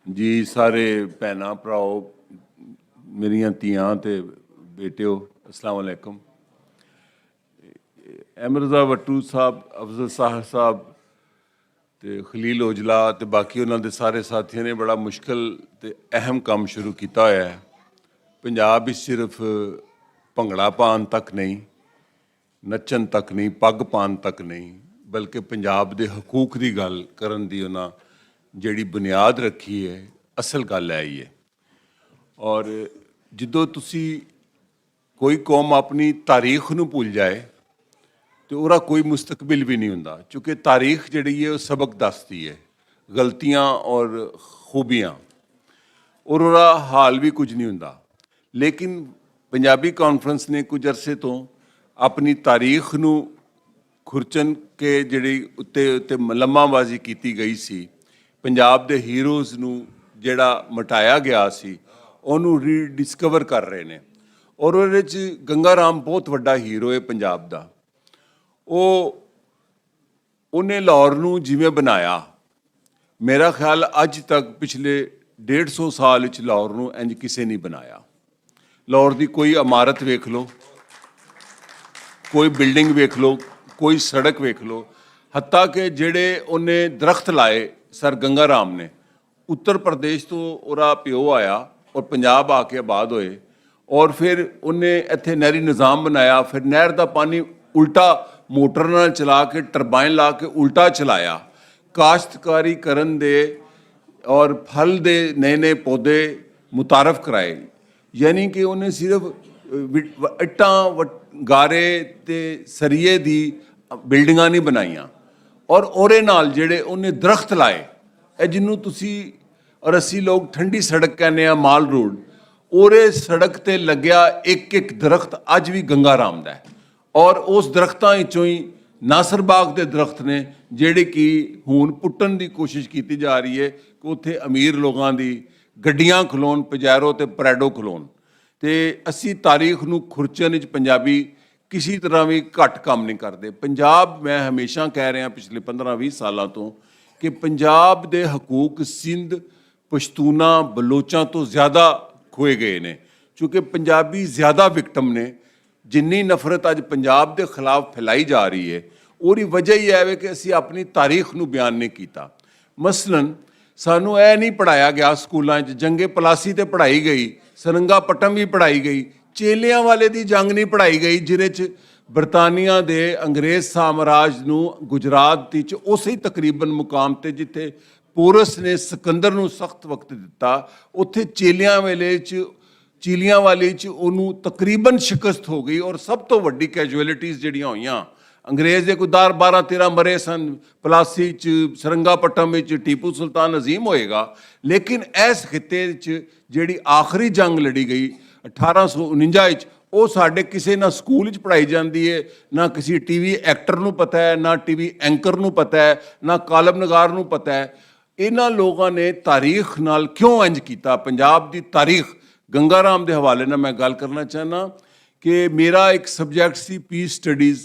ਜੀ ਸਾਰੇ ਭੈਣਾਂ ਭਰਾਓ ਮੇਰੀਆਂ ਧੀਆਂ ਤੇ ਬੇਟਿਓ अस्सलाम वालेकुम। ਅਮਰਜ਼ਾ ਵੱਟੂ ਸਾਹਿਬ, ਅਫਜ਼ਲ ਸਾਹਰ ਸਾਹਿਬ ਤੇ ਖਲੀਲ ਔਜਲਾ ਤੇ ਬਾਕੀ ਉਹਨਾਂ ਦੇ ਸਾਰੇ ਸਾਥੀਆਂ ਨੇ ਬੜਾ ਮੁਸ਼ਕਲ ਤੇ ਅਹਿਮ ਕੰਮ ਸ਼ੁਰੂ ਕੀਤਾ ਹੋਇਆ ਹੈ। ਪੰਜਾਬ ਵਿੱਚ ਸਿਰਫ ਭੰਗੜਾ ਪਾਉਣ ਤੱਕ ਨਹੀਂ, ਨੱਚਣ ਤੱਕ ਨਹੀਂ, ਪੱਗ ਪਾਉਣ ਤੱਕ ਨਹੀਂ, ਬਲਕਿ ਪੰਜਾਬ ਦੇ ਹਕੂਕ ਦੀ ਗੱਲ ਕਰਨ ਦੀ ਉਹਨਾਂ ਜਿਹੜੀ ਬੁਨਿਆਦ ਰੱਖੀ ਹੈ, ਅਸਲ ਗੱਲ ਹੈ ਹੀ ਹੈ। ਔਰ ਜਦੋਂ ਤੁਸੀਂ ਕੋਈ ਕੌਮ ਆਪਣੀ ਤਾਰੀਖ ਨੂੰ ਭੁੱਲ ਜਾਏ ਤੇ ਉਹਦਾ ਕੋਈ ਮੁਸਤਕਬਲ ਵੀ ਨਹੀਂ ਹੁੰਦਾ, ਕਿਉਂਕਿ ਤਾਰੀਖ ਜਿਹੜੀ ਹੈ ਉਹ ਸਬਕ ਦੱਸਦੀ ਹੈ, ਗਲਤੀਆਂ ਔਰ ਖੂਬੀਆਂ, ਔਰ ਉਹਦਾ ਹਾਲ ਵੀ ਕੁਝ ਨਹੀਂ ਹੁੰਦਾ। ਲੇਕਿਨ ਪੰਜਾਬੀ ਕਾਨਫਰੰਸ ਨੇ ਕੁਝ ਅਰਸੇ ਤੋਂ ਆਪਣੀ ਤਾਰੀਖ ਨੂੰ ਖੁਰਚਣ ਕੇ ਜਿਹੜੀ ਉੱਤੇ ਲੰਮਾਬਾਜ਼ੀ ਕੀਤੀ ਗਈ ਸੀ, ਪੰਜਾਬ ਦੇ ਹੀਰੋਜ਼ ਨੂੰ ਜਿਹੜਾ ਮਿਟਾਇਆ ਗਿਆ ਸੀ ਉਹਨੂੰ ਰੀਡਿਸਕਵਰ ਕਰ ਰਹੇ ਨੇ। ਔਰ ਉਹਦੇ 'ਚ ਗੰਗਾ ਰਾਮ ਬਹੁਤ ਵੱਡਾ ਹੀਰੋ ਹੈ ਪੰਜਾਬ ਦਾ। ਉਹਨੇ ਲਾਹੌਰ ਨੂੰ ਜਿਵੇਂ ਬਣਾਇਆ, ਮੇਰਾ ਖਿਆਲ ਅੱਜ ਤੱਕ ਪਿਛਲੇ 150 ਸਾਲ ਵਿੱਚ ਲਾਹੌਰ ਨੂੰ ਇੰਜ ਕਿਸੇ ਨਹੀਂ ਬਣਾਇਆ। ਲਾਹੌਰ ਦੀ ਕੋਈ ਇਮਾਰਤ ਵੇਖ ਲਓ, ਕੋਈ ਬਿਲਡਿੰਗ ਵੇਖ ਲਓ, ਕੋਈ ਸੜਕ ਵੇਖ ਲਓ, ਹੱਤਾ ਕਿ ਜਿਹੜੇ ਉਹਨੇ ਦਰਖਤ ਲਾਏ ਸਰ ਗੰਗਾ ਰਾਮ ਨੇ, ਉੱਤਰ ਪ੍ਰਦੇਸ਼ ਤੋਂ ਉਹਦਾ ਪਿਓ ਆਇਆ ਔਰ ਪੰਜਾਬ ਆ ਕੇ ਆਬਾਦ ਹੋਏ, ਔਰ ਫਿਰ ਉਹਨੇ ਇੱਥੇ ਨਹਿਰੀ ਨਿਜ਼ਾਮ ਬਣਾਇਆ। ਫਿਰ ਨਹਿਰ ਦਾ ਪਾਣੀ ਉਲਟਾ ਮੋਟਰ ਨਾਲ ਚਲਾ ਕੇ ਟਰਬਾਈਨ ਲਾ ਕੇ ਉਲਟਾ ਚਲਾਇਆ, ਕਾਸ਼ਤਕਾਰੀ ਕਰਨ ਦੇ ਔਰ ਫਲ ਦੇ ਨਏ ਨਏ ਪੌਦੇ ਮੁਤਾਰਫ ਕਰਾਏ। ਯਾਨੀ ਕਿ ਉਹਨੇ ਸਿਰਫ ਇੱਟਾਂ ਗਾਰੇ ਤੇ ਸਰੀਏ ਦੀ ਬਿਲਡਿੰਗਾਂ ਨਹੀਂ ਬਣਾਈਆਂ, ਔਰ ਉਹਦੇ ਨਾਲ ਜਿਹੜੇ ਉਹਨੇ ਦਰਖਤ ਲਾਏ, ਇਹ ਜਿਹਨੂੰ ਤੁਸੀਂ ਔਰ ਅਸੀਂ ਲੋਕ ਠੰਡੀ ਸੜਕ ਕਹਿੰਦੇ ਆ, ਮਾਲ ਰੋਡ, ਉਹਦੇ ਸੜਕ ਤੇ ਲੱਗਿਆ ਇੱਕ ਇੱਕ ਦਰਖਤ ਅੱਜ ਵੀ ਗੰਗਾ ਰਾਮ ਦਾ ਹੈ। ਔਰ ਉਸ ਦਰਖਤਾਂ ਵਿੱਚੋਂ ਹੀ ਨਾਸਰ ਬਾਗ ਦੇ ਦਰਖਤ ਨੇ ਜਿਹੜੇ ਕਿ ਹੁਣ ਪੁੱਟਣ ਦੀ ਕੋਸ਼ਿਸ਼ ਕੀਤੀ ਜਾ ਰਹੀ ਹੈ ਕਿ ਉੱਥੇ ਅਮੀਰ ਲੋਕਾਂ ਦੀ ਗੱਡੀਆਂ ਖਲੋਣ, ਪਜੈਰੋ ਤੇ ਪ੍ਰੈਡੋ ਖਲੋਣ। ਤੇ ਅਸੀਂ ਤਾਰੀਖ ਨੂੰ ਖੁਰਚਣ ਵਿੱਚ ਪੰਜਾਬੀ ਕਿਸੇ ਤਰ੍ਹਾਂ ਵੀ ਘੱਟ ਕੰਮ ਨਹੀਂ ਕਰਦੇ। ਪੰਜਾਬ, ਮੈਂ ਹਮੇਸ਼ਾ ਕਹਿ ਰਿਹਾ ਪਿਛਲੇ 15-20 ਸਾਲਾਂ ਤੋਂ ਕਿ ਪੰਜਾਬ ਦੇ ਹਕੂਕ ਸਿੰਧ, ਪਸ਼ਤੂਨਾ, ਬਲੋਚਾਂ ਤੋਂ ਜ਼ਿਆਦਾ ਖੋਏ ਗਏ ਨੇ, ਕਿਉਂਕਿ ਪੰਜਾਬੀ ਜ਼ਿਆਦਾ ਵਿਕਟਮ ਨੇ। ਜਿੰਨੀ ਨਫ਼ਰਤ ਅੱਜ ਪੰਜਾਬ ਦੇ ਖਿਲਾਫ ਫੈਲਾਈ ਜਾ ਰਹੀ ਹੈ, ਉਹਦੀ ਵਜ੍ਹਾ ਹੀ ਹੈ ਕਿ ਅਸੀਂ ਆਪਣੀ ਤਾਰੀਖ ਨੂੰ ਬਿਆਨ ਨਹੀਂ ਕੀਤਾ। ਮਸਲਨ ਸਾਨੂੰ ਇਹ ਨਹੀਂ ਪੜ੍ਹਾਇਆ ਗਿਆ ਸਕੂਲਾਂ 'ਚ, ਜੰਗੇ ਪਲਾਸੀ ਤੇ ਪੜ੍ਹਾਈ ਗਈ, ਸਰੰਗਾਪਟਮ ਵੀ ਪੜ੍ਹਾਈ ਗਈ, ਚੇਲਿਆਂ ਵਾਲੇ ਦੀ ਜੰਗ ਨਹੀਂ ਪੜ੍ਹਾਈ ਗਈ, ਜਿਹਦੇ 'ਚ ਬਰਤਾਨੀਆ ਦੇ ਅੰਗਰੇਜ਼ ਸਾਮਰਾਜ ਨੂੰ ਗੁਜਰਾਤ ਵਿੱਚ ਉਸੇ ਤਕਰੀਬਨ ਮੁਕਾਮ 'ਤੇ ਜਿੱਥੇ ਪੋਰਸ ਨੇ ਸਿਕੰਦਰ ਨੂੰ ਸਖਤ ਵਕਤ ਦਿੱਤਾ, ਉੱਥੇ ਚੇਲਿਆਂ ਵੇਲੇ 'ਚ ਚੀਲੀਆਂ ਵਾਲੇ 'ਚ ਉਹਨੂੰ ਤਕਰੀਬਨ ਸ਼ਿਕਸਤ ਹੋ ਗਈ। ਔਰ ਸਭ ਤੋਂ ਵੱਡੀ ਕੈਜੁਅਲਿਟੀਜ਼ ਜਿਹੜੀਆਂ ਹੋਈਆਂ, ਅੰਗਰੇਜ਼ ਦੇ ਕੋਈ 12-13 ਮਰੇ ਸਨ ਪਲਾਸੀ 'ਚ, ਸਰੰਗਾਪਟਮ ਵਿੱਚ ਟੀਪੂ ਸੁਲਤਾਨ ਅਜ਼ੀਮ ਹੋਏਗਾ। ਲੇਕਿਨ ਇਸ ਖਿੱਤੇ 'ਚ ਜਿਹੜੀ ਆਖਰੀ ਜੰਗ ਲੜੀ ਗਈ 1849 ਵਿੱਚ, ਉਹ ਸਾਡੇ ਕਿਸੇ ਨਾ ਸਕੂਲ 'ਚ ਪੜ੍ਹਾਈ ਜਾਂਦੀ ਹੈ, ਨਾ ਕਿਸੇ ਟੀਵੀ ਐਕਟਰ ਨੂੰ ਪਤਾ ਹੈ, ਨਾ ਟੀਵੀ ਐਂਕਰ ਨੂੰ ਪਤਾ ਹੈ, ਨਾ ਕਾਲਮ ਨਗਾਰ ਨੂੰ ਪਤਾ ਹੈ। ਇਹਨਾਂ ਲੋਕਾਂ ਨੇ ਤਾਰੀਖ ਨਾਲ ਕਿਉਂ ਇੰਜ ਕੀਤਾ? ਪੰਜਾਬ ਦੀ ਤਾਰੀਖ ਗੰਗਾ ਰਾਮ ਦੇ ਹਵਾਲੇ ਨਾਲ ਮੈਂ ਗੱਲ ਕਰਨਾ ਚਾਹੁੰਦਾ ਕਿ ਮੇਰਾ ਇੱਕ ਸਬਜੈਕਟ ਸੀ ਪੀਸ ਸਟੱਡੀਜ਼,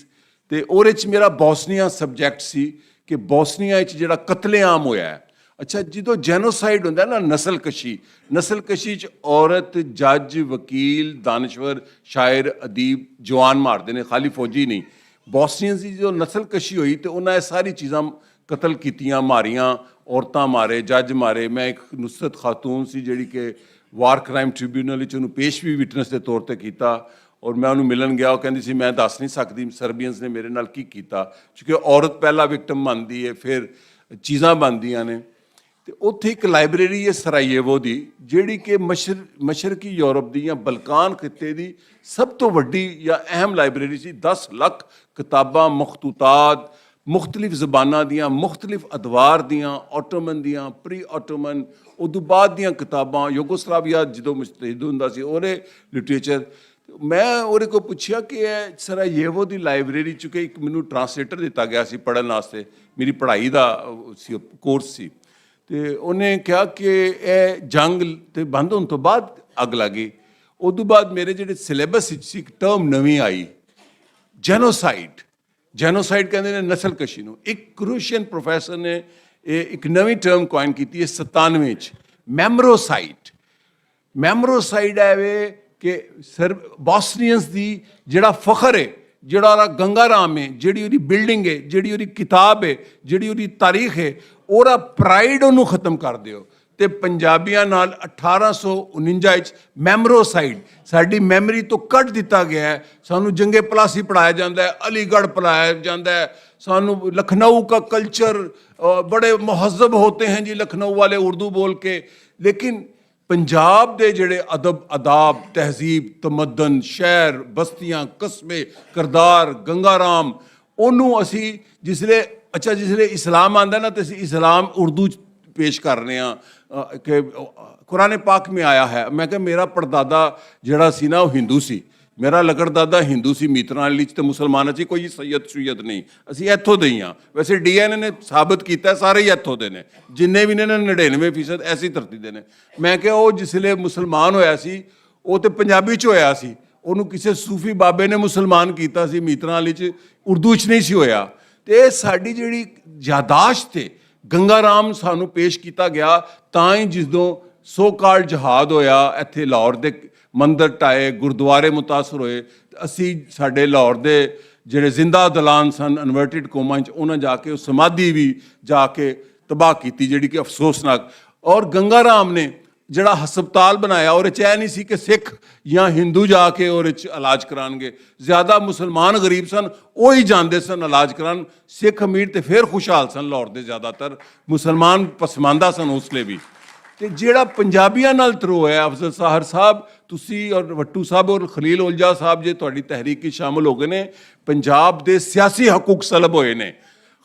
ਤੇ ਉਹਦੇ 'ਚ ਮੇਰਾ ਬੋਸਨੀਆ ਸਬਜੈਕਟ ਸੀ ਕਿ ਬੋਸਨੀਆ 'ਚ ਜਿਹੜਾ ਕਤਲੇਆਮ ਹੋਇਆ ਹੈ। ਅੱਛਾ, ਜਦੋਂ ਜੈਨੋਸਾਈਡ ਹੁੰਦਾ ਨਾ, ਨਸਲਕਸ਼ੀ 'ਚ ਔਰਤ, ਜੱਜ, ਵਕੀਲ, ਦਾਨਸ਼ਵਰ, ਸ਼ਾਇਰ, ਅਦੀਬ, ਜਵਾਨ ਮਾਰਦੇ ਨੇ, ਖਾਲੀ ਫੌਜੀ ਨਹੀਂ। ਬੋਸਨੀਅਨਸ ਦੀ ਜਦੋਂ ਨਸਲਕਸ਼ੀ ਹੋਈ ਤੇ ਉਹਨਾਂ ਇਹ ਸਾਰੀ ਚੀਜ਼ਾਂ ਕਤਲ ਕੀਤੀਆਂ, ਮਾਰੀਆਂ, ਔਰਤਾਂ ਮਾਰੇ, ਜੱਜ ਮਾਰੇ। ਮੈਂ ਇੱਕ ਨੁਸਰਤ ਖਾਤੂਨ ਸੀ ਜਿਹੜੀ ਕਿ ਵਾਰ ਕ੍ਰਾਈਮ ਟ੍ਰਿਬਿਊਨਲ ਵਿੱਚ ਉਹਨੂੰ ਪੇਸ਼ ਵੀ ਵਿਟਨੈਸ ਦੇ ਤੌਰ 'ਤੇ ਕੀਤਾ, ਔਰ ਮੈਂ ਉਹਨੂੰ ਮਿਲਣ ਗਿਆ, ਉਹ ਕਹਿੰਦੀ ਸੀ ਮੈਂ ਦੱਸ ਨਹੀਂ ਸਕਦੀ ਸਰਬੀਅਨਸ ਨੇ ਮੇਰੇ ਨਾਲ ਕੀ ਕੀਤਾ, ਕਿਉਂਕਿ ਔਰਤ ਪਹਿਲਾ ਵਿਕਟਮ ਬਣਦੀ ਹੈ, ਫਿਰ ਚੀਜ਼ਾਂ ਬਣਦੀਆਂ ਨੇ। ਤੇ ਉੱਥੇ ਇੱਕ ਲਾਇਬ੍ਰੇਰੀ ਹੈ ਸਰਾਈਏਵੋ ਦੀ, ਜਿਹੜੀ ਕਿ ਮਸ਼ਰਕੀ ਯੂਰਪ ਦੀ ਜਾਂ ਬਲਕਾਨ ਖਿੱਤੇ ਦੀ ਸਭ ਤੋਂ ਵੱਡੀ ਜਾਂ ਅਹਿਮ ਲਾਇਬ੍ਰੇਰੀ ਸੀ। 10 ਲੱਖ ਕਿਤਾਬਾਂ, ਮਖਤੂਤਾਤ, ਮੁਖਤਲਿਫ ਜ਼ਬਾਨਾਂ ਦੀਆਂ, ਮੁਖਤਲਿਫ ਅਦਵਾਰ ਦੀਆਂ, ਆਟੋਮਨ ਦੀਆਂ, ਪ੍ਰੀ ਆਟੋਮਨ, ਉਦੋਂ ਬਾਅਦ ਦੀਆਂ ਕਿਤਾਬਾਂ, ਯੂਗੋਸਲਾਵੀਆ ਜਦੋਂ ਮੁਸਤੈਦ ਹੁੰਦਾ ਸੀ ਉਹਦੇ ਲਿਟਰੇਚਰ। ਮੈਂ ਉਹਦੇ ਕੋਲ ਪੁੱਛਿਆ ਕਿ ਇਹ ਸਰਾਈਏਵੋ ਦੀ ਲਾਇਬ੍ਰੇਰੀ 'ਚ ਕਿ ਇੱਕ ਮੈਨੂੰ ਟਰਾਂਸਲੇਟਰ ਦਿੱਤਾ ਗਿਆ ਸੀ ਪੜ੍ਹਨ ਵਾਸਤੇ, ਮੇਰੀ ਪੜ੍ਹਾਈ ਦਾ ਸੀ ਕੋਰਸ ਸੀ, ਤੇ ਉਹਨੇ ਕਿਹਾ ਕਿ ਇਹ ਜੰਗ ਤੇ ਬੰਦ ਹੋਣ ਤੋਂ ਬਾਅਦ ਅੱਗ ਲੱਗੀ। ਉਦੋਂ ਬਾਅਦ ਮੇਰੇ ਜਿਹੜੇ ਸਿਲੇਬਸ ਵਿੱਚ ਸੀ ਇੱਕ ਟਰਮ ਨਵੀਂ ਆਈ, ਜੈਨੋਸਾਈਡ ਕਹਿੰਦੇ ਨੇ ਨਸਲਕਸ਼ੀ ਨੂੰ। ਇੱਕ ਕਰੂਸ਼ੀਅਨ ਪ੍ਰੋਫੈਸਰ ਨੇ ਇਹ ਇੱਕ ਨਵੀਂ ਟਰਮ ਕੁਆਇਨ ਕੀਤੀ ਹੈ 97 'ਚ, ਮੈਮਰੋਸਾਈਡ ਹੈ ਵੇ ਕਿ ਸਰ ਬੋਸਨੀਅਨਸ ਦੀ ਜਿਹੜਾ ਫਖਰ ਹੈ, ਜਿਹੜਾ ਉਹਦਾ ਗੰਗਾ ਰਾਮ ਹੈ, ਜਿਹੜੀ ਉਹਦੀ ਬਿਲਡਿੰਗ ਹੈ, ਜਿਹੜੀ ਉਹਦੀ ਕਿਤਾਬ ਹੈ, ਜਿਹੜੀ ਉਹਦੀ ਤਾਰੀਖ ਹੈ, ਉਹਦਾ ਪ੍ਰਾਈਡ ਉਹਨੂੰ ਖਤਮ ਕਰ ਦਿਓ। ਤੇ ਪੰਜਾਬੀਆਂ ਨਾਲ 1849 ਵਿੱਚ ਮੈਮਰੋਸਾਈਡ ਸਾਡੀ ਮੈਮਰੀ ਤੋਂ ਕੱਢ ਦਿੱਤਾ ਗਿਆ ਹੈ। ਸਾਨੂੰ ਜੰਗੇ ਪਲਾਸੀ ਪੜ੍ਹਾਇਆ ਜਾਂਦਾ ਹੈ, ਅਲੀਗੜ੍ਹ ਪੜ੍ਹਾਇਆ ਜਾਂਦਾ ਹੈ, ਸਾਨੂੰ लखनऊ का कल्चर बड़े महज़ब होते हैं जी लखनऊ वाले उर्दू बोल के। लेकिन पंजाब दे जेड़े अदब अदाब तहजीब तमदन शहर बस्तियां कस्बे करदार गंगा राम ਉਹਨੂੰ ਅਸੀਂ जिसले इस्लाम आंदा ना तो ਅਸੀਂ इस्लाम उर्दू पेश कर रहे हैं कि कुरान पाक में आया है। मैं क्या मेरा परदादा जड़ा सी ना वो हिंदू सी, मेरा लकड़दादा हिंदू सी, मीतरां वाली तो मुसलमानां च कोई सैयद सुयद नहीं, असीं इत्थों दे ही हाँ। वैसे DNA ने साबित किया सारे ही इत्थों दे ने, जिन्ने भी ने 99% ऐसी धरती दे ने। मैं क्या वो जिसले मुसलमान होया सी वो तो पंजाबी च होया सी, ਉਹਨੂੰ ਕਿਸੇ ਸੂਫੀ ਬਾਬੇ ਨੇ ਮੁਸਲਮਾਨ ਕੀਤਾ ਸੀ, ਮੀਤਰਾਂ ਵਾਲੀ ਚ ਉਰਦੂ ਚ ਨਹੀਂ ਸੀ ਹੋਇਆ। ਤੇ ਸਾਡੀ ਜਿਹੜੀ ਯਾਦਾਸ਼ਤ ਤੇ ਗੰਗਾ ਰਾਮ ਸਾਨੂੰ ਪੇਸ਼ ਕੀਤਾ ਗਿਆ ਤਾਂ ਹੀ ਜਦੋਂ ਸੋ ਕਾਲ ਜਹਾਦ ਹੋਇਆ, ਇੱਥੇ ਲਾਹੌਰ ਦੇ ਮੰਦਰ ਢਾਏ, ਗੁਰਦੁਆਰੇ ਮੁਤਾਸਰ ਹੋਏ। ਅਸੀਂ ਸਾਡੇ ਲਾਹੌਰ ਦੇ ਜਿਹੜੇ ਜ਼ਿੰਦਾ ਦਲਾਨ ਸਨ ਇਨਵਰਟਿਡ ਕੋਮਾਂ 'ਚ ਉਹਨਾਂ ਜਾ ਕੇ ਉਹ ਸਮਾਧੀ ਵੀ ਜਾ ਕੇ ਤਬਾਹ ਕੀਤੀ, ਜਿਹੜੀ ਕਿ ਅਫਸੋਸਨਾਕ। ਔਰ ਗੰਗਾ ਰਾਮ ਨੇ ਜਿਹੜਾ ਹਸਪਤਾਲ ਬਣਾਇਆ ਉਹਦੇ 'ਚ ਇਹ ਨਹੀਂ ਸੀ ਕਿ ਸਿੱਖ ਜਾਂ ਹਿੰਦੂ ਜਾ ਕੇ ਉਹਦੇ 'ਚ ਇਲਾਜ ਕਰਾਉਣਗੇ, ਜ਼ਿਆਦਾ ਮੁਸਲਮਾਨ ਗਰੀਬ ਸਨ ਉਹ ਹੀ ਜਾਂਦੇ ਸਨ ਇਲਾਜ ਕਰਾਉਣ। ਸਿੱਖ ਅਮੀਰ ਤੇ ਫਿਰ ਖੁਸ਼ਹਾਲ ਸਨ ਲਾਹੌਰ ਦੇ, ਜ਼ਿਆਦਾਤਰ ਮੁਸਲਮਾਨ ਪਸਮਾਨਦਾ ਸਨ ਉਸਲੇ ਵੀ। ਤੇ ਜਿਹੜਾ ਪੰਜਾਬੀਆਂ ਨਾਲ ਤਰੋ ਹੈ, ਅਫਜ਼ਲ ਸਾਹਰ ਸਾਹਿਬ ਤੁਸੀਂ ਔਰ ਵੱਟੂ ਸਾਹਿਬ ਔਰ ਖਲੀਲ ਉਲਜਾ ਸਾਹਿਬ ਜੇ ਤੁਹਾਡੀ ਤਹਿਰੀਕ 'ਚ ਸ਼ਾਮਲ ਹੋ ਗਏ ਨੇ, ਪੰਜਾਬ ਦੇ ਸਿਆਸੀ ਹਕੂਕ ਸਲਬ ਹੋਏ ਨੇ,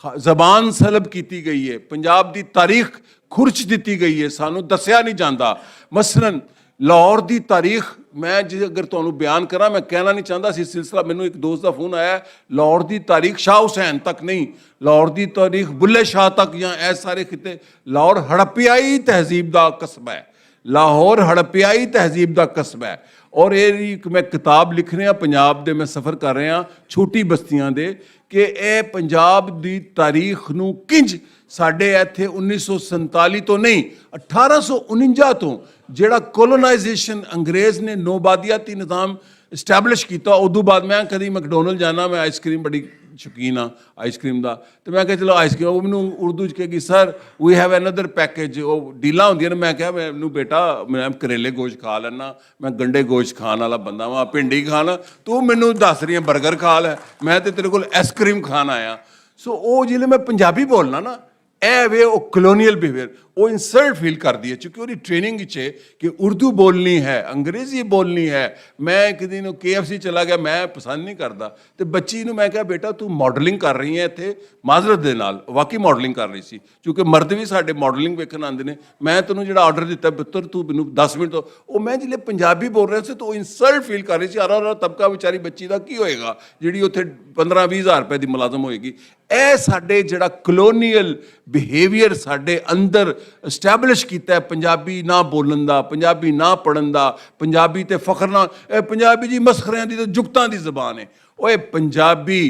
ਜ਼ਬਾਨ ਸਲਬ ਕੀਤੀ ਗਈ ਹੈ, ਪੰਜਾਬ ਦੀ ਤਾਰੀਖ ਖੁਰਚ ਦਿੱਤੀ ਗਈ ਹੈ, ਸਾਨੂੰ ਦੱਸਿਆ ਨਹੀਂ ਜਾਂਦਾ। ਮਸਲਨ ਲਾਹੌਰ ਦੀ ਤਾਰੀਖ ਮੈਂ ਜੇ ਅਗਰ ਤੁਹਾਨੂੰ ਬਿਆਨ ਕਰਾਂ, ਮੈਂ ਕਹਿਣਾ ਨਹੀਂ ਚਾਹੁੰਦਾ ਸੀ ਸਿਲਸਿਲਾ, ਮੈਨੂੰ ਇੱਕ ਦੋਸਤ ਦਾ ਫੋਨ ਆਇਆ, ਲਾਹੌਰ ਦੀ ਤਾਰੀਖ ਸ਼ਾਹ ਹੁਸੈਨ ਤੱਕ ਨਹੀਂ, ਲਾਹੌਰ ਦੀ ਤਾਰੀਖ ਬੁੱਲੇ ਸ਼ਾਹ ਤੱਕ ਜਾਂ ਇਹ ਸਾਰੇ ਖਿੱਤੇ। ਲਾਹੌਰ ਹੜੱਪਿਆਈ ਤਹਿਜ਼ੀਬ ਦਾ ਕਸਬਾ ਹੈ, ਲਾਹੌਰ ਹੜੱਪਿਆਈ ਤਹਿਜ਼ੀਬ ਦਾ ਕਸਬਾ ਹੈ। ਔਰ ਇਹ ਇੱਕ ਮੈਂ ਕਿਤਾਬ ਲਿਖ ਰਿਹਾ, ਪੰਜਾਬ ਦੇ ਮੈਂ ਸਫ਼ਰ ਕਰ ਰਿਹਾ ਛੋਟੀ ਬਸਤੀਆਂ ਦੇ, ਕਿ ਇਹ ਪੰਜਾਬ ਦੀ ਤਾਰੀਖ ਨੂੰ ਕਿੰਜ ਸਾਡੇ ਇੱਥੇ 1947 ਤੋਂ ਨਹੀਂ 1849 ਤੋਂ ਜਿਹੜਾ ਕੋਲੋਨਾਈਜੇਸ਼ਨ ਅੰਗਰੇਜ਼ ਨੇ ਨੋਬਾਦੀਆਤੀ ਨਿਜ਼ਾਮ ਇਸਟੈਬਲਿਸ਼ ਕੀਤਾ, ਉਦੋਂ ਬਾਅਦ ਮੈਂ ਕਦੀ ਮੈਕਡੋਨਲਡ ਜਾਣਾ, ਮੈਂ ਆਈਸਕ੍ਰੀਮ ਬੜੀ ਸ਼ੌਕੀਨ ਹਾਂ ਆਈਸਕ੍ਰੀਮ ਦਾ, ਤੇ ਮੈਂ ਕਿਹਾ ਚਲੋ ਆਈਸਕ੍ਰੀਮ, ਉਹ ਮੈਨੂੰ ਉਰਦੂ 'ਚ ਕਹੇਗੀ sir we have another package, ਉਹ ਡੀਲਾਂ ਹੁੰਦੀਆਂ ਨੇ। ਮੈਂ ਕਿਹਾ ਮੈਨੂੰ ਬੇਟਾ ਮੈਂ ਕਰੇਲੇ ਗੋਸ਼ਤ ਖਾ ਲੈਣਾ, ਮੈਂ ਗੰਡੇ ਗੋਸ਼ਤ ਖਾਣ ਵਾਲਾ ਬੰਦਾ ਵਾਂ, ਭਿੰਡੀ ਖਾਣਾ, ਤੂੰ ਮੈਨੂੰ ਦੱਸ ਰਹੀ ਹੈ ਬਰਗਰ ਖਾ ਲੈ, ਮੈਂ ਤੇ ਤੇਰੇ ਕੋਲ ਆਈਸਕ੍ਰੀਮ ਖਾਣ ਆਇਆ। ਸੋ ਉਹ ਜਿਹੜੇ ਮੈਂ ਪੰਜਾਬੀ ਬੋਲਣਾ ਨਾ, ਇਹ ਵੇ ਉਹ ਕਲੋਨੀਅਲ ਬਿਹੇਵੀਅਰ, ਉਹ ਇਨਸਲਟ ਫੀਲ ਕਰਦੀ ਹੈ, ਕਿਉਂਕਿ ਉਹਦੀ ਟ੍ਰੇਨਿੰਗ ਵਿੱਚ ਹੈ ਕਿ ਉਰਦੂ ਬੋਲਣੀ ਹੈ, ਅੰਗਰੇਜ਼ੀ ਬੋਲਣੀ ਹੈ। ਮੈਂ ਇੱਕ ਦਿਨ KFC ਚਲਾ ਗਿਆ, ਮੈਂ ਪਸੰਦ ਨਹੀਂ ਕਰਦਾ, ਤੇ ਬੱਚੀ ਨੂੰ ਮੈਂ ਕਿਹਾ ਬੇਟਾ ਤੂੰ ਮਾਡਲਿੰਗ ਕਰ ਰਹੀ ਹੈ ਇੱਥੇ, ਮਾਜ਼ਰਤ ਦੇ ਨਾਲ ਵਾਕਈ ਮਾਡਲਿੰਗ ਕਰ ਰਹੀ ਸੀ, ਕਿਉਂਕਿ ਮਰਦ ਵੀ ਸਾਡੇ ਮਾਡਲਿੰਗ ਵੇਖਣ ਆਉਂਦੇ ਨੇ। ਮੈਂ ਤੈਨੂੰ ਜਿਹੜਾ ਆਰਡਰ ਦਿੱਤਾ ਪੁੱਤਰ ਤੂੰ ਮੈਨੂੰ 10 ਮਿੰਟ ਤੋਂ, ਉਹ ਮੈਂ ਜਿਹੜੇ ਪੰਜਾਬੀ ਬੋਲ ਰਿਹਾ ਸੀ ਤਾਂ ਉਹ ਇਨਸਲਟ ਫੀਲ ਕਰ ਰਹੀ ਸੀ। ਆਰਾ ਤਬਕਾ ਵਿਚਾਰੀ ਬੱਚੀ ਦਾ ਕੀ ਹੋਏਗਾ ਜਿਹੜੀ ਉੱਥੇ 15-20 ਹਜ਼ਾਰ ਰੁਪਏ ਦੀ ਮੁਲਾਜ਼ਮ ਹੋਏਗੀ। ਇਹ ਸਾਡੇ ਜਿਹੜਾ ਕਲੋਨੀਅਲ ਬਿਹੇਵੀਅਰ ਸਾਡੇ ਅੰਦਰ ਇਸਟੈਬਲਿਸ਼ ਕੀਤਾ ਹੈ, ਪੰਜਾਬੀ ਨਾ ਬੋਲਣ ਦਾ, ਪੰਜਾਬੀ ਨਾ ਪੜ੍ਹਨ ਦਾ, ਪੰਜਾਬੀ ਤੇ ਫਖਰ ਨਾ, ਇਹ ਪੰਜਾਬੀ ਜੀ ਮਸਖਰਿਆਂ ਦੀ ਤੇ ਜੁਗਤਾਂ ਦੀ ਜ਼ਬਾਨ ਹੈ। ਓਏ ਪੰਜਾਬੀ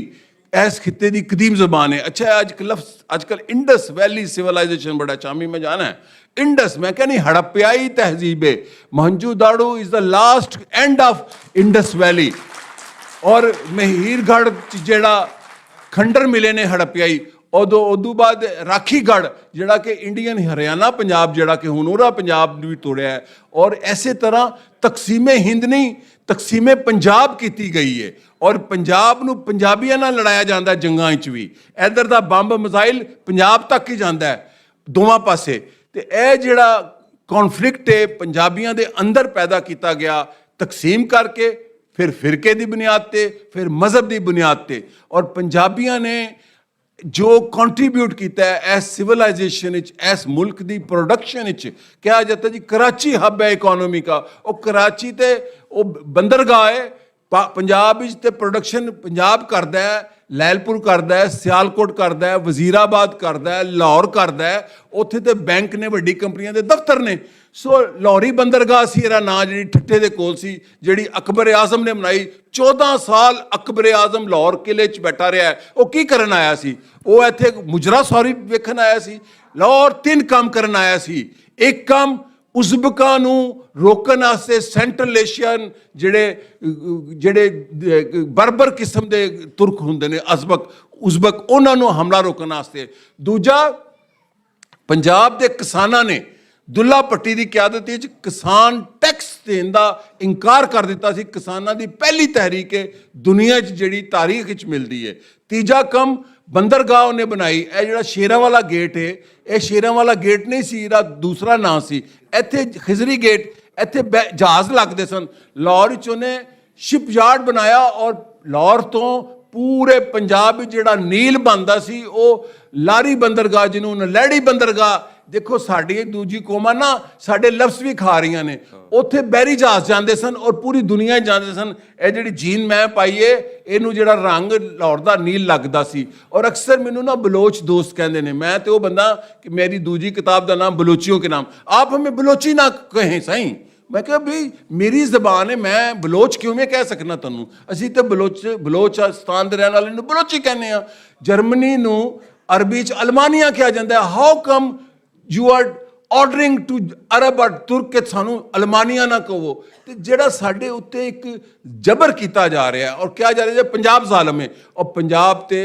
ਇਸ ਖਿੱਤੇ ਦੀ ਕਦੀਮ ਜ਼ਬਾਨ ਹੈ। ਅੱਛਾ ਅੱਜ ਕੱਲ੍ਹ ਇੰਡਸ ਵੈਲੀ ਸਿਵਲਾਈजेशन बड़ा चामी में जाना है, इंडस मैं क्या नहीं हड़प्याई तहजीब है, Mohenjo Daro is the last end of Indus valley. और ਮਹੀਰਗੜ੍ਹ ਜਿਹੜਾ ਖੰਡਰ ਮਿਲੇ ਨੇ ਹੜੱਪਿਆਈ, ਉਦੋਂ ਬਾਅਦ ਰਾਖੀਗੜ੍ਹ ਜਿਹੜਾ ਕਿ ਇੰਡੀਅਨ ਹਰਿਆਣਾ ਪੰਜਾਬ ਜਿਹੜਾ ਕਿ ਹੁਣ ਉਹਦਾ ਪੰਜਾਬ ਨੂੰ ਵੀ ਤੋੜਿਆ ਹੈ। ਔਰ ਐਸੇ ਤਰ੍ਹਾਂ ਤਕਸੀਮੇ ਹਿੰਦ ਨਹੀਂ ਤਕਸੀਮੇ ਪੰਜਾਬ ਕੀਤੀ ਗਈ ਹੈ, ਔਰ ਪੰਜਾਬ ਨੂੰ ਪੰਜਾਬੀਆਂ ਨਾਲ ਲੜਾਇਆ ਜਾਂਦਾ ਜੰਗਾਂ ਵਿੱਚ ਵੀ। ਇੱਧਰ ਦਾ ਬੰਬ ਮਿਜ਼ਾਈਲ ਪੰਜਾਬ ਤੱਕ ਹੀ ਜਾਂਦਾ ਹੈ ਦੋਵਾਂ ਪਾਸੇ। ਤੇ ਇਹ ਜਿਹੜਾ ਕੌਨਫਲਿਕਟ ਹੈ ਪੰਜਾਬੀਆਂ ਦੇ ਅੰਦਰ ਪੈਦਾ ਕੀਤਾ ਗਿਆ ਤਕਸੀਮ ਕਰਕੇ, ਫਿਰ ਫਿਰਕੇ ਦੀ ਬੁਨਿਆਦ ਤੇ, ਫਿਰ ਮਜ਼ਹਬ ਦੀ ਬੁਨਿਆਦ ਤੇ। ਔਰ ਪੰਜਾਬੀਆਂ ਨੇ ਜੋ ਕੰਟਰੀਬਿਊਟ ਕੀਤਾ ਹੈ ਇਸ ਸਿਵਲਾਈजेशन ਵਿੱਚ, ਇਸ ਮੁਲਕ ਦੀ ਪ੍ਰੋਡਕਸ਼ਨ ਵਿੱਚ। ਕਿਹਾ ਜਾਂਦਾ ਜੀ ਕਰਾਚੀ ਹੱਬ ਹੈ ਇਕੋਨੋਮੀ ਦਾ, ਉਹ ਕਰਾਚੀ ਤੇ ਉਹ ਬੰਦਰਗਾਹ ਹੈ ਪੰਜਾਬ ਵਿੱਚ, ਤੇ ਪ੍ਰੋਡਕਸ਼ਨ ਪੰਜਾਬ ਕਰਦਾ ਹੈ, ਲੈਲਪੁਰ ਕਰਦਾ ਹੈ, ਸਿਆਲਕੋਟ ਕਰਦਾ ਹੈ, ਵਜ਼ੀਰਾਬਾਦ ਕਰਦਾ ਹੈ, ਲਾਹੌਰ ਕਰਦਾ ਹੈ। ਉੱਥੇ ਤੇ ਬੈਂਕ ਨੇ, ਵੱਡੀ ਕੰਪਨੀਆਂ ਦੇ ਦਫ਼ਤਰ ਨੇ। ਸੋ ਲਾਹੌਰੀ ਬੰਦਰਗਾਹ ਸੀ ਇਹਦਾ ਨਾਂ, ਜਿਹੜੀ ਠੱਠੇ ਦੇ ਕੋਲ ਸੀ, ਜਿਹੜੀ ਅਕਬਰ ਆਜ਼ਮ ਨੇ ਬਣਾਈ। 14 ਸਾਲ ਅਕਬਰ ਆਜ਼ਮ ਲਾਹੌਰ ਕਿਲੇ 'ਚ ਬੈਠਾ ਰਿਹਾ। ਉਹ ਕੀ ਕਰਨ ਆਇਆ ਸੀ? ਉਹ ਇੱਥੇ ਮੁਜਰਾ ਸੌਰੀ ਵੇਖਣ ਆਇਆ ਸੀ? ਲਾਹੌਰ 3 ਕੰਮ ਕਰਨ ਆਇਆ ਸੀ। ਇੱਕ ਕੰਮ ਉਜ਼ਬਕਾਂ ਨੂੰ ਰੋਕਣ ਵਾਸਤੇ ਸੈਂਟਰਲ ਏਸ਼ੀਅਨ ਜਿਹੜੇ ਬਰਬਰ ਕਿਸਮ ਦੇ ਤੁਰਕ ਹੁੰਦੇ ਨੇ, ਉਜ਼ਬਕ, ਉਹਨਾਂ ਨੂੰ ਹਮਲਾ ਰੋਕਣ ਵਾਸਤੇ। ਦੂਜਾ, ਪੰਜਾਬ ਦੇ ਕਿਸਾਨਾਂ ਨੇ ਦੁੱਲਾ ਭੱਟੀ ਦੀ ਕਿਆਦਤ ਵਿੱਚ ਕਿਸਾਨ ਟੈਕਸ ਦੇਣ ਦਾ ਇਨਕਾਰ ਕਰ ਦਿੱਤਾ ਸੀ। ਕਿਸਾਨਾਂ ਦੀ ਪਹਿਲੀ ਤਹਿਰੀਕ ਹੈ ਦੁਨੀਆ 'ਚ ਜਿਹੜੀ ਤਾਰੀਖ ਵਿੱਚ ਮਿਲਦੀ ਹੈ। ਤੀਜਾ ਕੰਮ, ਬੰਦਰਗਾਹ ਉਹਨੇ ਬਣਾਈ। ਇਹ ਜਿਹੜਾ ਸ਼ੇਰਾਂ ਵਾਲਾ ਗੇਟ ਹੈ, ਇਹ ਸ਼ੇਰਾਂ ਵਾਲਾ ਗੇਟ ਨਹੀਂ ਸੀ, ਇਹਦਾ ਦੂਸਰਾ ਨਾਂ ਸੀ। ਇੱਥੇ ਖਿਜ਼ਰੀ ਗੇਟ, ਇੱਥੇ ਜਹਾਜ਼ ਲੱਗਦੇ ਸਨ। ਲਾਹੌਰ ਵਿੱਚ ਉਹਨੇ ਸ਼ਿਪ ਯਾਰਡ ਬਣਾਇਆ ਔਰ ਲਾਹੌਰ ਤੋਂ ਪੂਰੇ ਪੰਜਾਬ ਵਿੱਚ ਜਿਹੜਾ ਨੀਲ ਬਣਦਾ ਸੀ ਉਹ ਲਾਰੀ ਬੰਦਰਗਾਹ, ਜਿਹਨੂੰ ਨਲੈੜੀ ਬੰਦਰਗਾਹ, ਦੇਖੋ ਸਾਡੀ ਦੂਜੀ ਕੌਮਾਂ ਨਾ ਸਾਡੇ ਲਫ਼ਜ਼ ਵੀ ਖਾ ਰਹੀਆਂ ਨੇ, ਉੱਥੇ ਬਹਿਰੀ ਜਹਾਜ਼ ਜਾਂਦੇ ਸਨ ਔਰ ਪੂਰੀ ਦੁਨੀਆ 'ਚ ਜਾਂਦੇ ਸਨ। ਇਹ ਜਿਹੜੀ ਜੀਨ ਮੈਂ ਪਾਈਏ, ਇਹਨੂੰ ਜਿਹੜਾ ਰੰਗ ਲਾਹੌਰ ਦਾ ਨੀਲ ਲੱਗਦਾ ਸੀ। ਔਰ ਅਕਸਰ ਮੈਨੂੰ ਨਾ ਬਲੋਚ ਦੋਸਤ ਕਹਿੰਦੇ ਨੇ, ਮੈਂ ਤੇ ਉਹ ਬੰਦਾ ਕਿ ਮੇਰੀ ਦੂਜੀ ਕਿਤਾਬ ਦਾ ਨਾਮ ਬਲੋਚੀਆਂ ਕੇ ਨਾਮ, ਆਪ ਹमें ਬਲੋਚੀ ਨਾ ਕहें ਸਹੀ। मैं कहा भाई मेरी ज़बान है, मैं बलोच क्यों मैं कह सकना तैनूं, असीं तो बलोचिस्तान दे रहने वाले नूं बलोची कहने आ। जर्मनी नूं अरबी च अलमानिया कहा जाता है। How come you are ordering to अरब और तुर्क के सानू अलमानिया ना कहो। तो जिहड़ा साडे उत्ते एक जबर किया जा रहा है और क्या जा रहा है, पंजाब ज़ालम है और पंजाब ते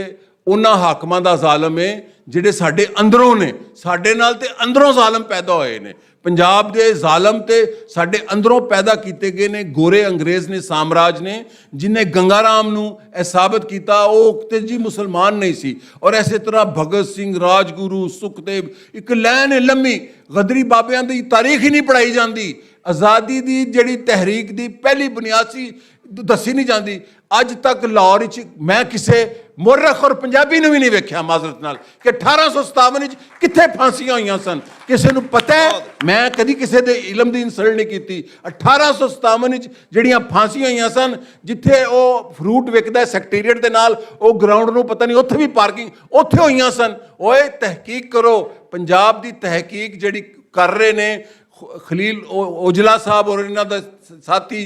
उन्हां हाकमां दा ज़ालम है ਜਿਹੜੇ ਸਾਡੇ ਅੰਦਰੋਂ ਨੇ, ਸਾਡੇ ਨਾਲ ਤੇ ਅੰਦਰੋਂ ਜ਼ਾਲਮ ਪੈਦਾ ਹੋਏ ਨੇ। ਪੰਜਾਬ ਦੇ ਜ਼ਾਲਮ ਤੇ ਸਾਡੇ ਅੰਦਰੋਂ ਪੈਦਾ ਕੀਤੇ ਗਏ ਨੇ ਗੋਰੇ ਅੰਗਰੇਜ਼ ਨੇ, ਸਾਮਰਾਜ ਨੇ, ਜਿਨੇ ਗੰਗਾ ਰਾਮ ਨੂੰ ਇਹ ਸਾਬਤ ਕੀਤਾ ਉਹ ਤੇ ਜੀ ਮੁਸਲਮਾਨ ਨਹੀਂ ਸੀ। ਔਰ ਇਸੇ ਤਰ੍ਹਾਂ ਭਗਤ ਸਿੰਘ, ਰਾਜਗੁਰੂ, ਸੁਖਦੇਵ, ਇੱਕ ਲਾਈਨ ਹੈ ਲੰਮੀ, ਗਦਰੀ ਬਾਬਿਆਂ ਦੀ ਤਾਰੀਖ ਹੀ ਨਹੀਂ ਪੜ੍ਹਾਈ ਜਾਂਦੀ। ਆਜ਼ਾਦੀ ਦੀ ਜਿਹੜੀ ਤਹਿਰੀਕ ਦੀ ਪਹਿਲੀ ਬੁਨਿਆਦ ਸੀ ਦੱਸੀ ਨਹੀਂ ਜਾਂਦੀ। ਅੱਜ ਤੱਕ ਲਾਹੌਰ ਵਿੱਚ ਮੈਂ ਕਿਸੇ ਮੁਰਖ ਔਰ ਪੰਜਾਬੀ ਨੂੰ ਵੀ ਨਹੀਂ ਵੇਖਿਆ ਮਾਜ਼ਰਤ ਨਾਲ ਕਿ 1857 ਵਿੱਚ ਕਿੱਥੇ ਫਾਂਸੀਆਂ ਹੋਈਆਂ ਸਨ। ਕਿਸੇ ਨੂੰ ਪਤਾ ਹੈ? ਮੈਂ ਕਦੀ ਕਿਸੇ ਦੇ ਇਲਮ ਦੀ ਇਨਸਲਟ ਨਹੀਂ ਕੀਤੀ। 1857 ਵਿੱਚ ਜਿਹੜੀਆਂ ਫਾਂਸੀਆਂ ਹੋਈਆਂ ਸਨ, ਜਿੱਥੇ ਉਹ ਫਰੂਟ ਵਿਕਦਾ ਸੈਕਟਰੀਏਟ ਦੇ ਨਾਲ, ਉਹ ਗਰਾਊਂਡ ਨੂੰ ਪਤਾ ਨਹੀਂ, ਉੱਥੇ ਵੀ ਪਾਰਕਿੰਗ ਉੱਥੇ ਹੋਈਆਂ ਸਨ। ਓਏ ਤਹਿਕੀਕ ਕਰੋ। ਪੰਜਾਬ ਦੀ ਤਹਿਕੀਕ ਜਿਹੜੀ ਕਰ ਰਹੇ ਨੇ ਖਲੀਲ ਔਜਲਾ ਸਾਹਿਬ ਔਰ ਇਹਨਾਂ ਦਾ ਸਾਥੀ,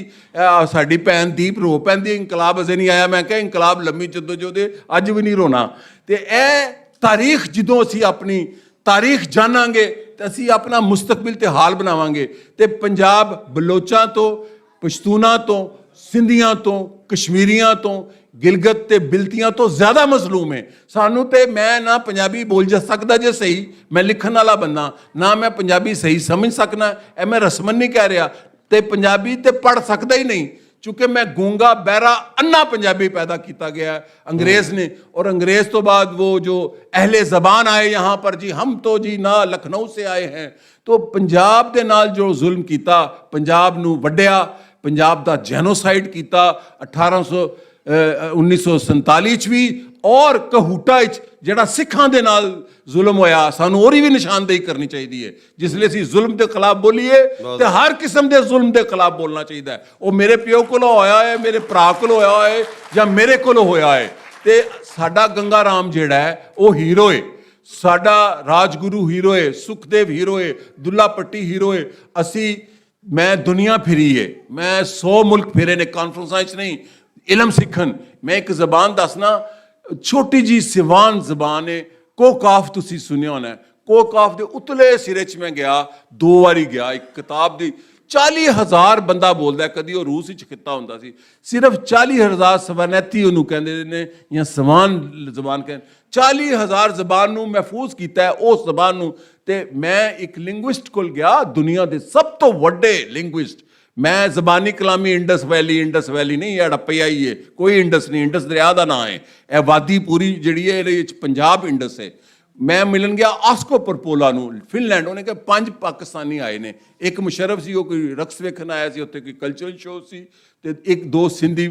ਸਾਡੀ ਭੈਣ ਦੀਪ ਰੋ ਪੈਂਦੀ, ਇਨਕਲਾਬ ਅਜੇ ਨਹੀਂ ਆਇਆ। ਮੈਂ ਕਿਹਾ ਇਨਕਲਾਬ ਲੰਮੀ ਜਦੋਜਹਿਦ ਅੱਜ ਵੀ ਨਹੀਂ ਰੋਣਾ। ਤੇ ਇਹ ਤਾਰੀਖ, ਜਦੋਂ ਅਸੀਂ ਆਪਣੀ ਤਾਰੀਖ ਜਾਣਾਂਗੇ ਤਾਂ ਅਸੀਂ ਆਪਣਾ ਮੁਸਤਕਬਲ ਤੇ ਹਾਲ ਬਣਾਵਾਂਗੇ। ਤੇ ਪੰਜਾਬ ਬਲੋਚਾਂ ਤੋਂ, ਪਸ਼ਤੂਨਾਂ ਤੋਂ, ਸਿੰਧੀਆਂ ਤੋਂ, ਕਸ਼ਮੀਰੀਆਂ ਤੋਂ, ਗਿਲਗਤ ਤੇ ਬਿਲਤੀਆਂ ਤੋਂ ਜ਼ਿਆਦਾ ਮਜ਼ਲੂਮ ਹੈ ਸਾਨੂੰ। ਤੇ ਮੈਂ ਨਾ ਪੰਜਾਬੀ ਬੋਲ ਜਾ ਸਕਦਾ ਜੇ ਸਹੀ, ਮੈਂ ਲਿਖਣ ਵਾਲਾ ਬੰਦਾ, ਨਾ ਮੈਂ ਪੰਜਾਬੀ ਸਹੀ ਸਮਝ ਸਕਣਾ। ਇਹ ਮੈਂ ਰਸਮਨ ਨਹੀਂ ਕਹਿ ਰਿਹਾ। ਤੇ ਪੰਜਾਬੀ ਤੇ ਪੜ੍ਹ ਸਕਦਾ ਹੀ ਨਹੀਂ, ਚूँकि मैं गूंगा, बहरा, अन्ना पंजाबी पैदा किया गया अंग्रेज़ ने। और अंग्रेज़ तो बाद वो जो अहले ज़बान आए यहाँ पर, जी हम तो जी ना लखनऊ से आए हैं, तो पंजाब दे नाल जो जुल्म किया, पंजाब नूं वड्डिया, पंजाब दा जेनोसाइड किया 1947 भी, और कहूटा ਜਿਹੜਾ ਸਿੱਖਾਂ ਦੇ ਨਾਲ ਜ਼ੁਲਮ ਹੋਇਆ, ਸਾਨੂੰ ਉਹਦੀ ਵੀ ਨਿਸ਼ਾਨਦੇਹੀ ਕਰਨੀ ਚਾਹੀਦੀ ਹੈ। ਜਿਸ ਲਈ ਅਸੀਂ ਜ਼ੁਲਮ ਦੇ ਖਿਲਾਫ ਬੋਲੀਏ ਤੇ ਹਰ ਕਿਸਮ ਦੇ ਜ਼ੁਲਮ ਦੇ ਖਿਲਾਫ ਬੋਲਣਾ ਚਾਹੀਦਾ ਹੈ। ਉਹ ਮੇਰੇ ਪਿਓ ਕੋਲ ਹੋਇਆ ਹੈ, ਮੇਰੇ ਭਰਾ ਕੋਲ ਹੋਇਆ ਹੈ, ਜਾਂ ਮੇਰੇ ਕੋਲ ਹੋਇਆ ਹੈ। ਤੇ ਸਾਡਾ ਗੰਗਾ ਰਾਮ ਜਿਹੜਾ ਹੈ ਉਹ ਹੀਰੋ ਹੈ, ਸਾਡਾ ਰਾਜਗੁਰੂ ਹੀਰੋ ਹੈ, ਸੁਖਦੇਵ ਹੀਰੋ ਹੈ, ਦੁੱਲਾ ਭੱਟੀ ਹੀਰੋ ਹੈ। ਅਸੀਂ, ਮੈਂ ਦੁਨੀਆ ਫਿਰੀ ਹੈ, ਮੈਂ 100 ਮੁਲਕ ਫਿਰੇ ਨੇ, ਕਾਨਫਰੰਸਾਂ 'ਚ ਨਹੀਂ, ਇਲਮ ਸਿੱਖਣ। ਮੈਂ ਇੱਕ ਜ਼ਬਾਨ ਦੱਸਣਾ, छोटी जी सिवान जबान है, कोकाफ तुसी सुनिया होना है। कोकाफ के उतले सिरे च मैं गया, 2 बारी गया। एक किताब की 40,000 बंदा बोलता है, कभी वो रूस खिता होंदा सी, सिर्फ 40,000 सवानैती उन्होंने कहते ने, या सवान जबान कहते, 40,000 जबान नूं महफूज किया है उस जबान नूं। ते मैं एक लिंग्विस्ट कोल गया, दुनिया के सब तो वड्डे लिंग्विस्ट। मैं जबानी कलामी इंडस वैली नहीं, हड़प्पा ही है, कोई इंडस नहीं, इंडस दरिया का नाम है। यह वादी पूरी जी है, पंजाब इंडस है। मैं मिलन गया आस्को परपोला नूं, फिनलैंड। उन्हें कहा 5 पाकिस्तानी आए ने, एक मुशरफ सी, वो कोई रक्स वेखन आया सी, उत्थे कोई कल्चरल शो सी, ते एक 2 सिंधी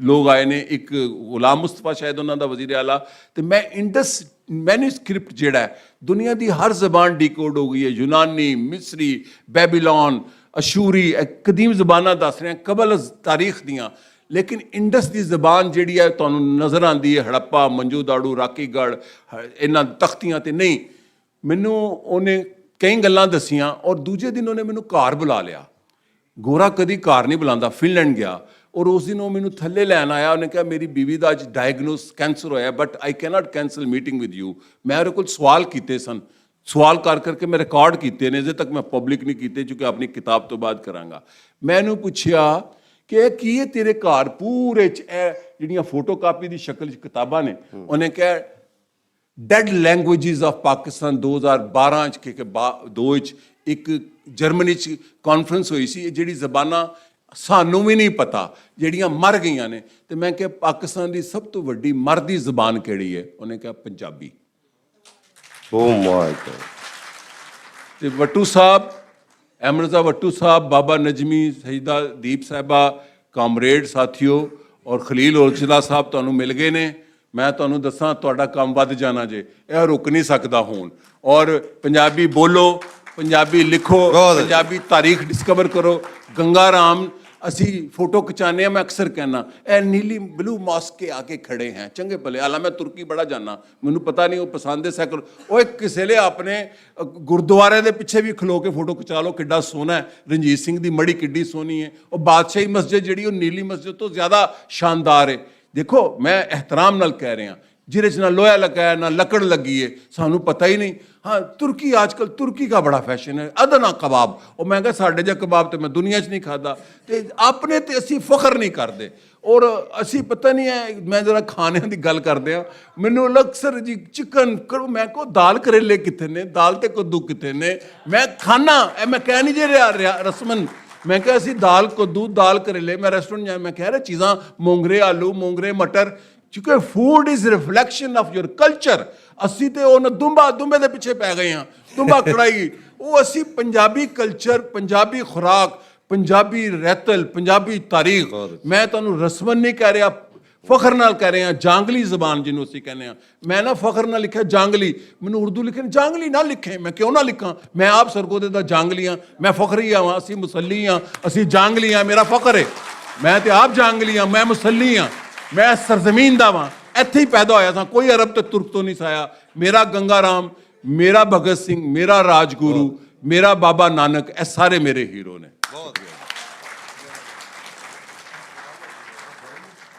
लोग आए ने, एक गुलाम मुस्तफा शायद उन्हों का वजीर आला। तो मैं इंडस मैन्यूस्क्रिप्ट जिहड़ा है, दुनिया की हर जबान डिकोड हो गई है, यूनानी, मिस्री, बैबीलोन, अशूरी, कदीम जबाना दस रहे हैं कबल तारीख दियाँ। लेकिन इंडस की जबान जी है तुहानूं नज़र आती है, हड़प्पा, मंजूदाड़ू, राकीगढ़, इन्हां तख्तियां ते नहीं। मैनू उन्हें कई गल्लां दसियां और दूजे दिन उन्हें मैनू घर बुला लिया। गोरा कदी घर नहीं बुलाता। फिनलैंड गया और उस दिन वो मैनू थले लैन आया। उन्हें कहा मेरी बीवी का अज डायगनोस कैंसर होया, but I can not cancel meeting with you. मैं उहदे कोल सवाल किए सन, ਸਵਾਲ ਕਰ ਕਰਕੇ ਮੈਂ ਰਿਕਾਰਡ ਕੀਤੇ ਨੇ, ਅਜੇ ਤੱਕ ਮੈਂ ਪਬਲਿਕ ਨਹੀਂ ਕੀਤੇ ਕਿਉਂਕਿ ਆਪਣੀ ਕਿਤਾਬ ਤੋਂ ਬਾਅਦ ਕਰਾਂਗਾ। ਮੈਂ ਇਹਨੂੰ ਪੁੱਛਿਆ ਕਿ ਇਹ ਕੀ ਹੈ ਤੇਰੇ ਘਰ ਪੂਰੇ 'ਚ ਇਹ ਜਿਹੜੀਆਂ ਫੋਟੋ ਕਾਪੀ ਦੀ ਸ਼ਕਲ 'ਚ ਕਿਤਾਬਾਂ ਨੇ। ਉਹਨੇ ਕਿਹਾ ਡੈਡ ਲੈਂਗੁਏਜਿਸ ਆਫ ਪਾਕਿਸਤਾਨ 2012 'ਚ ਕਿ 2 'ਚ ਇੱਕ ਜਰਮਨੀ 'ਚ ਕਾਨਫਰੰਸ ਹੋਈ ਸੀ, ਜਿਹੜੀ ਜ਼ਬਾਨਾਂ ਸਾਨੂੰ ਵੀ ਨਹੀਂ ਪਤਾ ਜਿਹੜੀਆਂ ਮਰ ਗਈਆਂ ਨੇ। ਤੇ ਮੈਂ ਕਿਹਾ ਪਾਕਿਸਤਾਨ ਦੀ ਸਭ ਤੋਂ ਵੱਡੀ ਮਰਦੀ ਜ਼ਬਾਨ ਕਿਹੜੀ ਹੈ? ਉਹਨੇ ਕਿਹਾ ਪੰਜਾਬੀ। Oh my God. ਤੇ ਵੱਟੂ ਸਾਹਿਬ, ਅਮਰਜ਼ਾ ਵੱਟੂ ਸਾਹਿਬ, ਬਾਬਾ ਨਜਮੀ, ਸਈਦਾ ਦੀਪ ਸਾਹਿਬਾ, ਕਾਮਰੇਡ ਸਾਥੀਓ ਔਰ ਖਲੀਲ ਔਲਚਲਾ ਸਾਹਿਬ ਤੁਹਾਨੂੰ ਮਿਲ ਗਏ ਨੇ। ਮੈਂ ਤੁਹਾਨੂੰ ਦੱਸਾਂ ਤੁਹਾਡਾ ਕੰਮ ਵੱਧ ਜਾਣਾ ਜੇ, ਇਹ ਰੁਕ ਨਹੀਂ ਸਕਦਾ ਹੁਣ। ਔਰ ਪੰਜਾਬੀ ਬੋਲੋ, ਪੰਜਾਬੀ ਲਿਖੋ, ਪੰਜਾਬੀ ਤਾਰੀਖ ਡਿਸਕਵਰ ਕਰੋ। ਗੰਗਾ ਰਾਮ ਅਸੀਂ ਫੋਟੋ ਖਿਚਾਉਂਦੇ ਹਾਂ, ਮੈਂ ਅਕਸਰ ਕਹਿਣਾ ਇਹ ਨੀਲੀ ਬਲੂ ਮਾਸਕ ਕੇ ਆ ਕੇ ਖੜੇ ਹੈ ਚੰਗੇ ਭਲੇ। ਹਾਲਾਂ ਮੈਂ ਤੁਰਕੀ ਬੜਾ ਜਾਣਾ, ਮੈਨੂੰ ਪਤਾ ਨਹੀਂ ਉਹ ਪਸੰਦ ਹੈ ਸਾਈਕਲ। ਉਹ ਇੱਕ ਕਿਸੇ ਲਈ ਆਪਣੇ ਗੁਰਦੁਆਰੇ ਦੇ ਪਿੱਛੇ ਵੀ ਖਲੋ ਕੇ ਫੋਟੋ ਖਿਚਾ ਲਓ, ਕਿੱਡਾ ਸੋਹਣਾ ਹੈ। ਰਣਜੀਤ ਸਿੰਘ ਦੀ ਮੜੀ ਕਿੱਡੀ ਸੋਹਣੀ ਹੈ। ਉਹ ਬਾਦਸ਼ਾਹੀ ਮਸਜਿਦ ਜਿਹੜੀ ਉਹ ਨੀਲੀ ਮਸਜਿਦ ਤੋਂ ਜ਼ਿਆਦਾ ਸ਼ਾਨਦਾਰ ਹੈ। ਦੇਖੋ ਮੈਂ ਇਹਤਰਾਮ ਨਾਲ ਕਹਿ ਰਿਹਾ, ਜਿਹਦੇ 'ਚ ਨਾ ਲੋਹਾ ਲਗਾਇਆ ਨਾ ਲੱਕੜ ਲੱਗੀ ਹੈ, ਸਾਨੂੰ ਪਤਾ ਹੀ ਨਹੀਂ। हाँ तुर्की आजकल तुर्की का बड़ा फैशन है, अदना कबाब। और मैं कहा साढ़े जा कबाब तो मैं दुनिया च नहीं खाता। तो अपने तो असी फख्र नहीं करते और असी पता नहीं है। मैं जरा खाने की गल करते हैं, मैनू अक्सर जी चिकन करो, मैं को दाल करेले कितने ने, दाल ते कद्दू कितने ने, मैं खाना मैं कह नहीं जे रहा रसमन। मैं क्या असी दाल कद्दू दाल करेले, मैं रेस्टोरेंट जाए मैं कह रहा चीज़ां मोंगरे आलू मोंगरे मटर, क्योंकि food is reflection of your culture. ਅਸੀਂ ਤੇ ਉਹ ਦੁੰਬੇ ਦੇ ਪਿੱਛੇ ਪੈ ਗਏ ਹਾਂ, ਦੁੰਬਾ ਕੜਾਈ। ਉਹ ਅਸੀਂ ਪੰਜਾਬੀ ਕਲਚਰ, ਪੰਜਾਬੀ ਖੁਰਾਕ, ਪੰਜਾਬੀ ਰਹਿਤਲ, ਪੰਜਾਬੀ ਤਾਰੀਖ। ਮੈਂ ਤੁਹਾਨੂੰ ਰਸਮਨ ਨਹੀਂ ਕਹਿ ਰਿਹਾ, ਫਖਰ ਨਾਲ ਕਹਿ ਰਿਹਾ। ਜਾਂਗਲੀ ਜ਼ਬਾਨ ਜਿਹਨੂੰ ਅਸੀਂ ਕਹਿੰਦੇ ਹਾਂ, ਮੈਂ ਨਾ ਫਖਰ ਨਾਲ ਲਿਖਿਆ ਜਾਂਗਲੀ। ਮੈਨੂੰ ਉਰਦੂ ਲਿਖੇ ਜਾਂਗਲੀ ਨਾ ਲਿਖੇ, ਮੈਂ ਕਿਉਂ ਨਾ ਲਿਖਾਂ? ਮੈਂ ਆਪ ਸਰਗੋਦੇ ਦਾ ਜਾਂਗਲੀ ਹਾਂ, ਮੈਂ ਫਖਰੀ ਹਾਂ। ਅਸੀਂ ਮੁਸੱਲੀ ਹਾਂ, ਅਸੀਂ ਜਾਂਗਲੀ ਹਾਂ, ਮੇਰਾ ਫਖਰ ਹੈ। ਮੈਂ ਤੇ ਆਪ ਜਾਂਗਲੀ ਹਾਂ, ਮੈਂ ਮੁਸੱਲੀ ਹਾਂ, ਮੈਂ ਸਰਜ਼ਮੀਨ ਦਾ ਵਾਂ। ਇੱਥੇ ਹੀ ਪੈਦਾ ਹੋਇਆ ਸਾਂ, ਕੋਈ ਅਰਬ ਤੇ ਤੁਰਕ ਤੋਂ ਨਹੀਂ ਸਾਇਆ। ਮੇਰਾ ਗੰਗਾ ਰਾਮ, ਮੇਰਾ ਭਗਤ ਸਿੰਘ, ਮੇਰਾ ਰਾਜਗੁਰੂ, ਮੇਰਾ ਬਾਬਾ ਨਾਨਕ, ਇਹ ਸਾਰੇ ਮੇਰੇ ਹੀਰੋ ਨੇ।